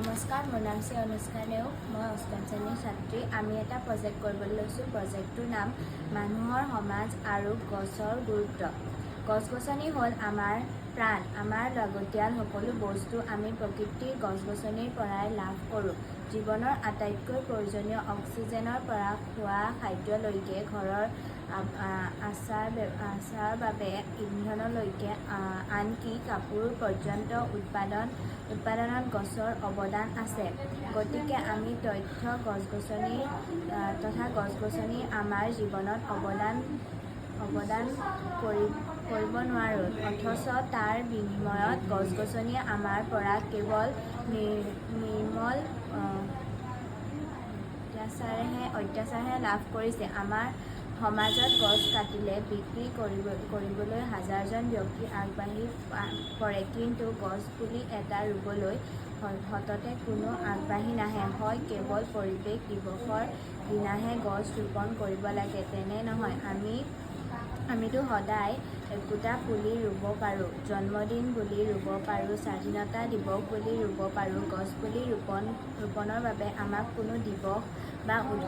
নমস্কাৰ, মোৰ নাম শ্ৰী অনুষ্কা নেওগ। মই অষ্টম শ্ৰেণীৰ ছাত্ৰী। আমি এটা প্ৰজেক্ট কৰিবলৈ লৈছোঁ। প্ৰজেক্টটোৰ নাম মানুহৰ সমাজ আৰু গছৰ গুৰুত্ব। গছ-গছনি হ'ল আমাৰ প্ৰাণ। আমাৰ লাগতিয়াল সকলো বস্তু আমি প্ৰকৃতিৰ গছ-গছনিৰ পৰাই লাভ কৰোঁ। জীৱনৰ আটাইতকৈ প্ৰয়োজনীয় অক্সিজেনৰ পৰা খোৱা খাদ্যলৈকে, ঘৰৰ আচাৰ বাবে ইন্ধনলৈকে, আনকি কাপোৰ পৰ্যন্ত উৎপাদনত গছৰ অৱদান আছে। গতিকে আমি গছ-গছনি আমাৰ জীৱনত অৱদান কৰিব নোৱাৰোঁ, অথচ তাৰ বিনিময়ত গছ-গছনিয়ে আমাৰ পৰা কেৱল নিৰ্মল অত্যাচাৰহে লাভ কৰিছে। আমাৰ সমাজত গছ কাটিলে বিক্ৰী কৰিবলৈ হাজাৰজন ব্যক্তি আগবাঢ়ি পৰে, কিন্তু গছ পুলি এটা ৰুবলৈ সততে কোনো আগবাঢ়ি নাহে। হয়, কেৱল পৰিৱেশ দিৱসৰ দিনাহে গছ ৰোপণ কৰিব লাগে, তেনে নহয়। আমিতো সদায় একোটা পুলি ৰুব পাৰোঁ। জন্মদিন বুলি ৰুব পাৰোঁ, স্বাধীনতা দিৱস বুলি ৰুব পাৰোঁ। গছপুলি ৰোপণৰ বাবে আমাক কোনো দিৱস বা